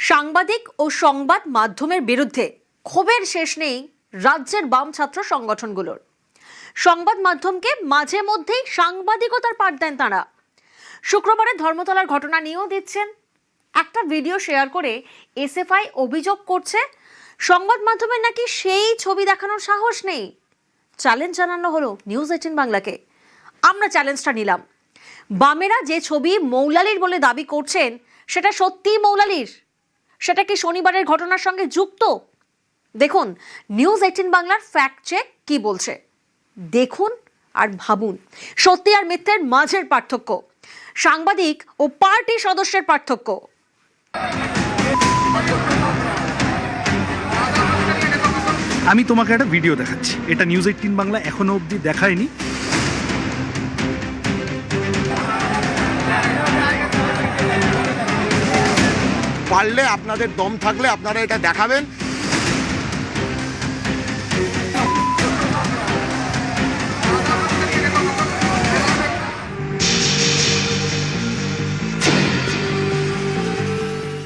সাংবাদিক ও সংবাদ মাধ্যমের বিরুদ্ধে ক্ষোভের শেষ নেই রাজ্যের বাম ছাত্র সংগঠনগুলোর। সংবাদ মাধ্যমকে মাঝে মধ্যেই সাংবাদিকতার পাঠ দেন তারা। শুক্রবারে ধর্মতলার ঘটনা নিয়েও দিচ্ছেন। একটা ভিডিও শেয়ার করে এসএফআই অভিযোগ করছে সংবাদ মাধ্যমের নাকি সেই ছবি দেখানোর সাহস নেই। চ্যালেঞ্জ জানানো হলো নিউজ 18 বাংলাকে। আমরা চ্যালেঞ্জটা নিলাম। বামেরা যে ছবি মৌলালির বলে দাবি করছেন সেটা সত্যিই মৌলালির? সেটা কি শনিবারের ঘটনার সঙ্গে যুক্ত? দেখুন নিউজ 18 বাংলার ফ্যাক্ট চেক কি বলছে। দেখুন আর ভাবুন, সত্যি আর মিথ্যের মাঝের পার্থক্য, সাংবাদিক ও পার্টি সদস্যের পার্থক্য। আমি তোমাকে একটা ভিডিও দেখাচ্ছি, এটা নিউজ 18 বাংলা এখনো অবধি দেখায়নি। পারলে আপনাদের দম থাকলে আপনারা এটা দেখাবেন।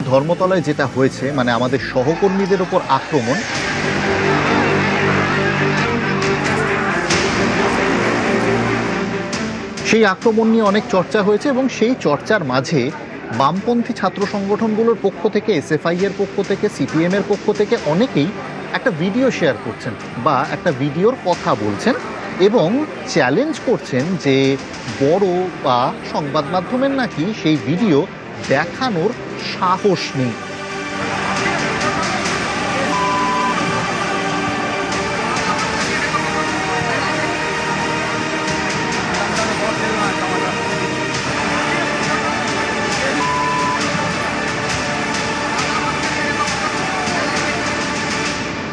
ধর্মতলায় যেটা হয়েছে, মানে আমাদের সহকর্মীদের ওপর আক্রমণ, সেই আক্রমণ নিয়ে অনেক চর্চা হয়েছে এবং সেই চর্চার মাঝে বামপন্থী ছাত্র সংগঠনগুলোর পক্ষ থেকে, এসএফআই এর পক্ষ থেকে, সিপিএম এর পক্ষ থেকে অনেকেই একটা ভিডিও শেয়ার করছেন বা একটা ভিডিওর কথা বলছেন এবং চ্যালেঞ্জ করছেন যে বড় বা সংবাদ মাধ্যমের নাকি সেই ভিডিও দেখানোর সাহস নেই।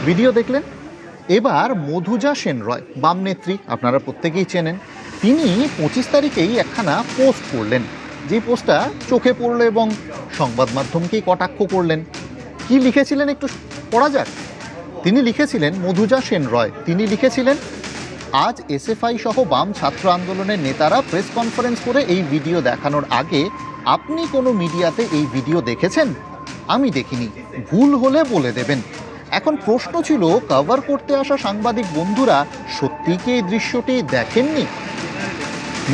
ভিডিও দেখলেন। এবার মধুজা সেন রয়, বাম নেত্রী, আপনারা প্রত্যেকেই চেনেন। তিনি 25 তারিখেই একখানা পোস্ট করলেন, যে পোস্টটা চোখে পড়লো এবং সংবাদ মাধ্যমকেই কটাক্ষ করলেন। কি লিখেছিলেন একটু পড়া যাক। তিনি লিখেছিলেন, মধুজা সেন রয়, তিনি লিখেছিলেন, আজ এসএফআই সহ বাম ছাত্র আন্দোলনের নেতারা প্রেস কনফারেন্স করে এই ভিডিও দেখানোর আগে আপনি কোনো মিডিয়াতে এই ভিডিও দেখেছেন? আমি দেখিনি, ভুল হলে বলে দেবেন। এখন প্রশ্ন ছিল, কভার করতে আসা সাংবাদিক বন্ধুরা সত্যি কি এই দৃশ্যটি দেখেননি,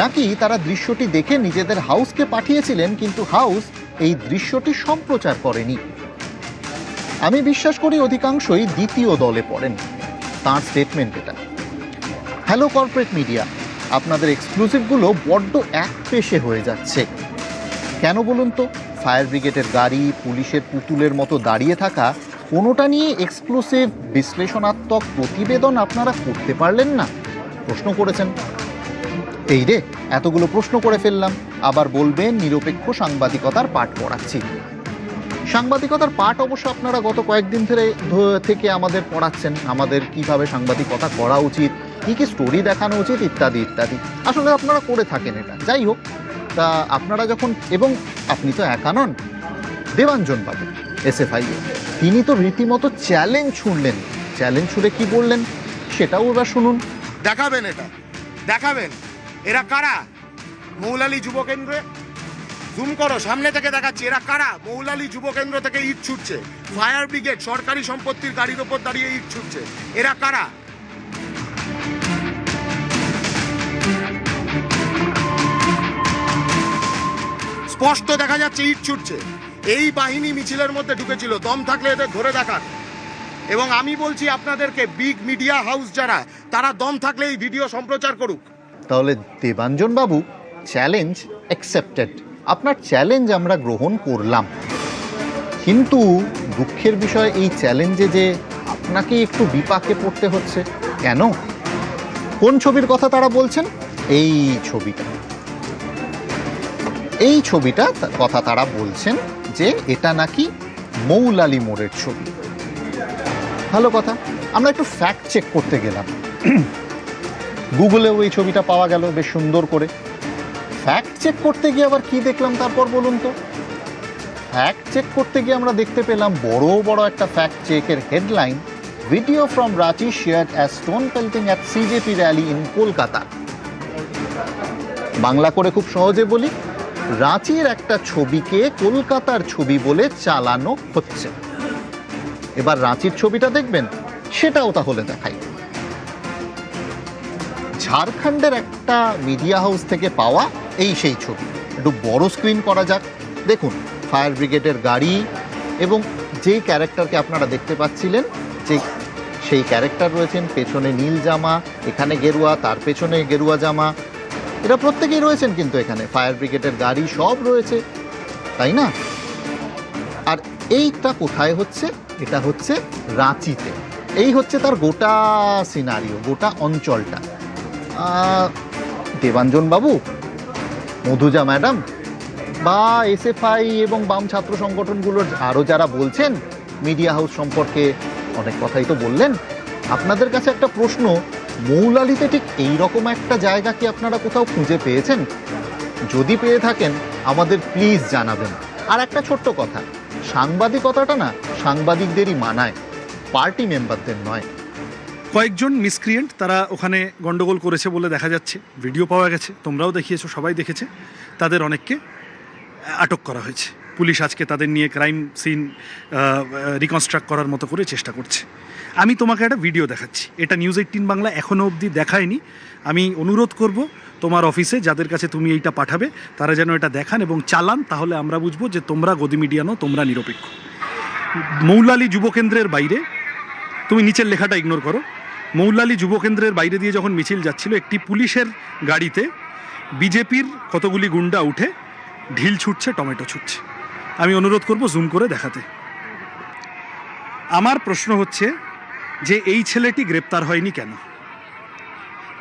নাকি তারা দৃশ্যটি দেখে নিজেদের হাউসকে পাঠিয়েছিলেন কিন্তু হাউস এই দৃশ্যটি সম্প্রচার করেনি? আমি বিশ্বাস করি অধিকাংশই দ্বিতীয় দলে পড়েন। তাঁর স্টেটমেন্ট এটা। হ্যালো কর্পোরেট মিডিয়া, আপনাদের এক্সক্লুসিভগুলো বড্ড একপেশে হয়ে যাচ্ছে। কেন বলুন তো? ফায়ার ব্রিগেডের গাড়ি, পুলিশের পুতুলের মতো দাঁড়িয়ে থাকা, কোনোটা নিয়ে এক্সক্লুসিভ বিশ্লেষণাত্মক প্রতিবেদন আপনারা করতে পারলেন না? প্রশ্ন করেছেন। এই রে, এতগুলো প্রশ্ন করে ফেললাম, আবার বলবেন নিরপেক্ষ সাংবাদিকতার পাঠ পড়াচ্ছি। সাংবাদিকতার পাঠ অবশ্য আপনারা গত কয়েকদিন থেকে আমাদের পড়াচ্ছেন, আমাদের কিভাবে সাংবাদিকতা করা উচিত, কী কী স্টোরি দেখানো উচিত, ইত্যাদি ইত্যাদি। আসলে আপনারা করে থাকেন এটা। যাই হোক, তা আপনারা যখন, এবং আপনি তো একা নন, দেবাঞ্জন বাবু এসএফআই, তিনি তো রীতিমতো চ্যালেঞ্জ ছুঁড়লেন। চ্যালেঞ্জ ছুঁড়ে কি বললেন সেটাও এবার শুনুন। দেখাবেন, এটা দেখাবেন। এরা কারা? মৌলালি যুব কেন্দ্রে জুম করো, সামনে থেকে দেখাচ্ছি। এরা কারা? মৌলালি যুব কেন্দ্র থেকে ইট ছুটছে, ফায়ার ব্রিগেড সরকারি সম্পত্তির গাড়ির ওপর দাঁড়িয়ে ইট ছুটছে। এরা কারা? স্পষ্ট দেখা যাচ্ছে ইট ছুটছে। এই বাহিনী মিছিলের মধ্যে ঢুকেছিল, দম থাকলে এদের ধরে দেখান। এবং আমি বলছি আপনাদেরকে, বিগ মিডিয়া হাউস যারা, তারা দম থাকলে এই ভিডিও সম্প্রচার করুক। তাহলে দেবাঞ্জন বাবু, চ্যালেঞ্জ অ্যাকসেপ্টেড, আপনার চ্যালেঞ্জ আমরা গ্রহণ করলাম। কিন্তু দুঃখের বিষয়, এই চ্যালেঞ্জে যে আপনাকে একটু বিপাকে পড়তে হচ্ছে। কেন? কোন ছবির কথা তারা বলছেন? এই ছবিটা, এই ছবিটা কথা তারা বলছেন যে এটা নাকি মৌলালি মোড়ের ছবি। ভালো কথা, আমরা একটু ফ্যাক্ট চেক করতে গেলাম। গুগলেও এই ছবিটা পাওয়া গেল বেশ সুন্দর করে। ফ্যাক্ট চেক করতে গিয়ে আবার কি দেখলাম তারপর বলুন তো? ফ্যাক্ট চেক করতে গিয়ে আমরা দেখতে পেলাম বড় বড় একটা ফ্যাক্ট চেকের headline, video from Ranchi shared as stone pelting at CJP rally in Kolkata. Bangla করে খুব সহজে বলি, রাঁচির একটা ছবিকে কলকাতার ছবি বলে চালানো হচ্ছে। এবার রাঁচির ছবিটা দেখবেন, সেটাও তাহলে দেখাই। ঝাড়খণ্ডের একটা মিডিয়া হাউস থেকে পাওয়া এই সেই ছবি, একটু বড় স্ক্রিন করা যাক। দেখুন ফায়ার ব্রিগেডের গাড়ি এবং যেই ক্যারেক্টারকে আপনারা দেখতে পাচ্ছিলেন, যে সেই ক্যারেক্টার রয়েছেন, পেছনে নীল জামা, এখানে গেরুয়া, তার পেছনে গেরুয়া জামা, এরা প্রত্যেকেই রয়েছেন কিন্তু এখানে। ফায়ার ব্রিগেডের গাড়ি সব রয়েছে, তাই না? আর এইটা কোথায় হচ্ছে? এটা হচ্ছে রাঁচিতে। এই হচ্ছে তার গোটা সিনারিও, গোটা অঞ্চলটা। দেবাঞ্জন বাবু, মধুজা ম্যাডাম বা এসএফআই এবং বাম ছাত্র সংগঠনগুলোর আরও যারা বলছেন মিডিয়া হাউস সম্পর্কে অনেক কথাই তো বললেন, আপনাদের কাছে একটা প্রশ্ন, মৌলালিতে ঠিক এইরকম একটা জায়গা কি আপনারা কোথাও খুঁজে পেয়েছেন? যদি পেয়ে থাকেন আমাদের প্লিজ জানাবেন। আর একটা ছোট্ট কথা, সাংবাদিকতাটা না সাংবাদিকদেরই মানায়, পার্টি মেম্বারদের নয়। কয়েকজন মিসক্রিয়েন্ট তারা ওখানে গন্ডগোল করেছে বলে দেখা যাচ্ছে, ভিডিও পাওয়া গেছে, তোমরাও দেখিয়েছো, সবাই দেখেছে। তাদের অনেককে আটক করা হয়েছে। পুলিশ আজকে তাদের নিয়ে ক্রাইম সিন রিকনস্ট্রাক্ট করার মতো করে চেষ্টা করছে। আমি তোমাকে একটা ভিডিও দেখাচ্ছি, এটা নিউজ 18 বাংলা এখনও অবধি দেখায়নি। আমি অনুরোধ করব তোমার অফিসে যাদের কাছে তুমি এইটা পাঠাবে তারা যেন এটা দেখান এবং চালান, তাহলে আমরা বুঝবো যে তোমরা গদি মিডিয়া নও, তোমরা নিরপেক্ষ। মৌলালি যুবকেন্দ্রের বাইরে, তুমি নিচের লেখাটা ইগনোর করো, মৌলালি যুবকেন্দ্রের বাইরে দিয়ে যখন মিছিল যাচ্ছিল, একটি পুলিশের গাড়িতে বিজেপির কতগুলি গুন্ডা উঠে ঢিল ছুটছে, টমেটো ছুটছে। আমি অনুরোধ করব জুম করে দেখাতে। আমার প্রশ্ন হচ্ছে যে এই ছেলেটি গ্রেপ্তার হয়নি কেন?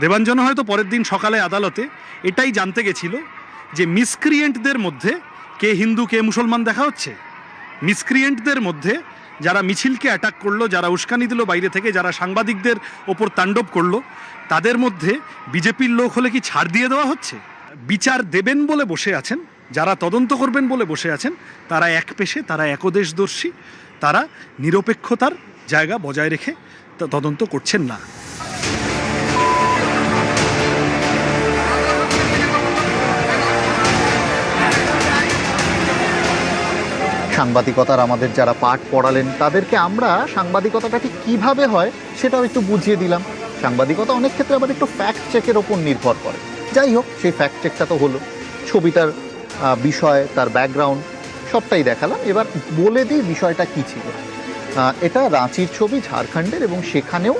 দেবাঞ্জন হয়তো পরের দিন সকালে আদালতে এটাই জানতে গেছিল যে মিসক্রিয়েন্টদের মধ্যে কে হিন্দু কে মুসলমান দেখা হচ্ছে। মিসক্রিয়েন্টদের মধ্যে যারা মিছিলকে অ্যাটাক করলো, যারা উস্কানি দিল বাইরে থেকে, যারা সাংবাদিকদের ওপর তাণ্ডব করলো, তাদের মধ্যে বিজেপির লোক হলে কি ছাড় দিয়ে দেওয়া হচ্ছে? বিচার দেবেন বলে বসে আছেন, যারা তদন্ত করবেন বলে বসে আছেন, তারা এক পেশে, তারা একদেশদর্শী, তারা নিরপেক্ষতার জায়গা বজায় রেখে তদন্ত করছেন না। সাংবাদিকতার আমাদের যারা পাঠ পড়ালেন তাদেরকে আমরা সাংবাদিকতাটা ঠিক কীভাবে হয় সেটাও একটু বুঝিয়ে দিলাম। সাংবাদিকতা অনেক ক্ষেত্রে আবার একটু ফ্যাক্ট চেকের ওপর নির্ভর করে। যাই হোক, সেই ফ্যাক্ট চেকটা তো হলো, ছবিটার বিষয়, তার ব্যাকগ্রাউন্ড সবটাই দেখালাম। এবার বলে দিই বিষয়টা কী ছিল। এটা রাঁচির ছবি, ঝাড়খণ্ডের, এবং সেখানেও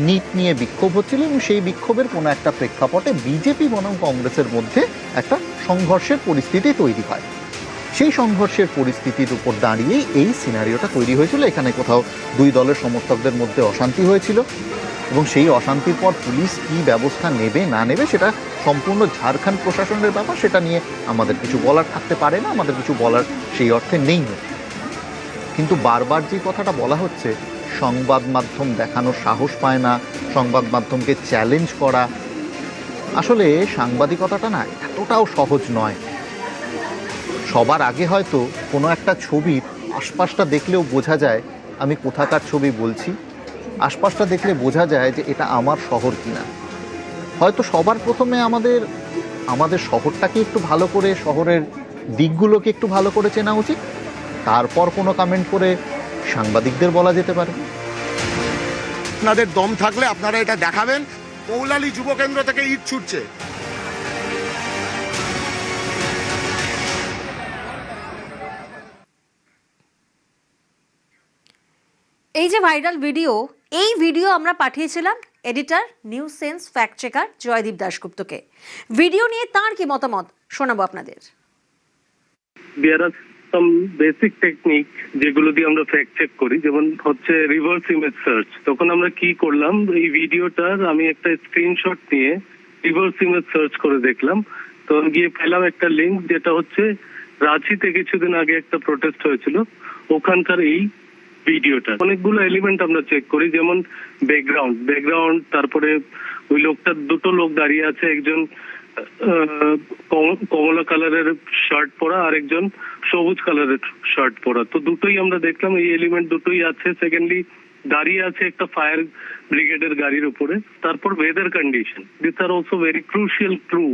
নিট নিয়ে বিক্ষোভ হচ্ছিল এবং সেই বিক্ষোভের কোনো একটা প্রেক্ষাপটে বিজেপি বনাম কংগ্রেসের মধ্যে একটা সংঘর্ষের পরিস্থিতি তৈরি হয়। সেই সংঘর্ষের পরিস্থিতির উপর দাঁড়িয়েই এই সিনারিওটা তৈরি হয়েছিল। এখানে কোথাও দুই দলের সমর্থকদের মধ্যে অশান্তি হয়েছিল এবং সেই অশান্তির পর পুলিশ কী ব্যবস্থা নেবে না নেবে সেটা সম্পূর্ণ ঝাড়খণ্ড প্রশাসনের ব্যাপার, সেটা নিয়ে আমাদের কিছু বলার থাকতে পারে না, আমাদের কিছু বলার সেই অর্থে নেই। কিন্তু বারবার যে কথাটা বলা হচ্ছে, সংবাদ মাধ্যম দেখানোর সাহস পায় না, সংবাদ মাধ্যমকে চ্যালেঞ্জ করা, আসলে সাংবাদিকতাটা না এতটাও সহজ নয়। সবার আগে হয়তো কোনো একটা ছবির আশপাশটা দেখলেও বোঝা যায় আমি কোথাকার ছবি বলছি, আশপাশটা দেখলে বোঝা যায় যে এটা আমার শহর কিনা। হয়তো সবার প্রথমে আমাদের শহরটাকে একটু ভালো করে, শহরের দিকগুলোকে একটু ভালো করে চেনা উচিত, তারপর কোনো কমেন্ট করে সাংবাদিকদের বলা যেতে পারে। আপনাদের দম থাকলে আপনারা এটা দেখাবেন। মৌলালি যুবকেন্দ্র থেকে ইট ছুটছে। এই যে ভাইরাল ভিডিও, এই ভিডিও আমরা পাঠিয়েছিলাম editor, news sense fact checker Joydeep দাশগুপ্তকে। ভিডিও নিয়ে তার কি মতামত শোনাবো আপনাদের। There are some basic technique যেগুলো দিয়ে আমরা ফ্যাক্ট চেক করি, যেমন হচ্ছে রিভার্স ইমেজ সার্চ। তখন আমরা কি করলাম, এই ভিডিওটার আমি একটা স্ক্রিনশট নিয়ে রিভার্স ইমেজ সার্চ করে দেখলাম। তো গিয়ে পেলাম একটা লিঙ্ক, যেটা হচ্ছে রাঁচিতে কিছুদিন আগে একটা প্রোটেস্ট হয়েছিল, ওখানকার এই ভিডিওটা। অনেকগুলো এলিমেন্ট আমরা চেক করি, যেমন ব্যাকগ্রাউন্ড, তারপরে ওই লোকটার, দুটো লোক দাঁড়িয়ে আছে, একজন কমলা কালারের শার্ট পরা আর একজন সবুজ কালারের শার্ট পরা। তো দুটোই আমরা দেখলাম, এই এলিমেন্ট দুটোই আছে। সেকেন্ডলি দাঁড়িয়ে আছে একটা ফায়ার ব্রিগেডের গাড়ির উপরে। তারপর weather condition, this are also very crucial clue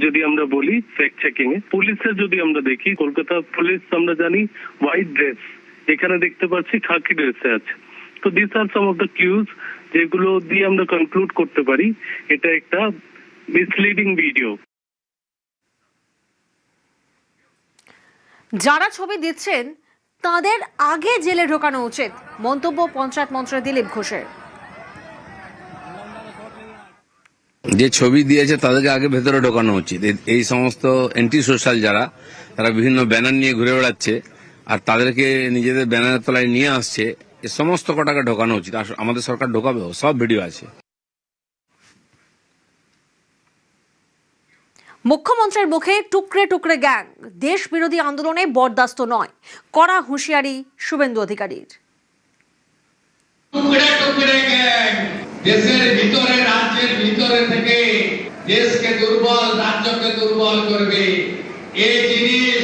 যদি আমরা বলি ফ্যাক্ট চেকিং এ, পুলিশের যদি আমরা দেখি, কলকাতা পুলিশ আমরা জানি হোয়াইট ড্রেস, এখানে দেখতে পাচ্ছি খাকি ড্রেসে আছে। তো this are some of the cues যেগুলো দিয়ে আমরা কনক্লুড করতে পারি এটা একটা মিসলিডিং ভিডিও। যারা ছবি দিচ্ছেন তাদের আগে জেলে ঢোকানো উচিত, মন্তব্য পঞ্চায়েত মন্ত্রী দিলীপ ঘোষের। যে ছবি দিয়েছে তাদেরকে আগে ভেতরে ঢোকানো উচিত। এই সমস্ত অ্যান্টি সোশ্যাল যারা, তারা বিভিন্ন ব্যানার নিয়ে ঘুরে বেড়াচ্ছে আর তাদেরকে নিজেদের ব্যানারের তলায় নিয়ে আসছে, এ সমস্ত কটাকে ঢোকানো উচিত। আমাদের সরকার ঢোকাবেও, সব ভিডিও আছে। মুখ্যমন্ত্রীর মুখে টুকরে টুকরে গ্যাং, দেশ বিরোধী আন্দোলনে বরদাস্ত নয়, কড়া হুঁশিয়ারি শুভেন্দু অধিকারীর। টুকরে টুকরে গ্যাং দেশের ভিতরে, রাজ্যের ভিতরে থেকে দেশকে দুর্বল, রাজ্যকে দুর্বল করবে, এই জিনিস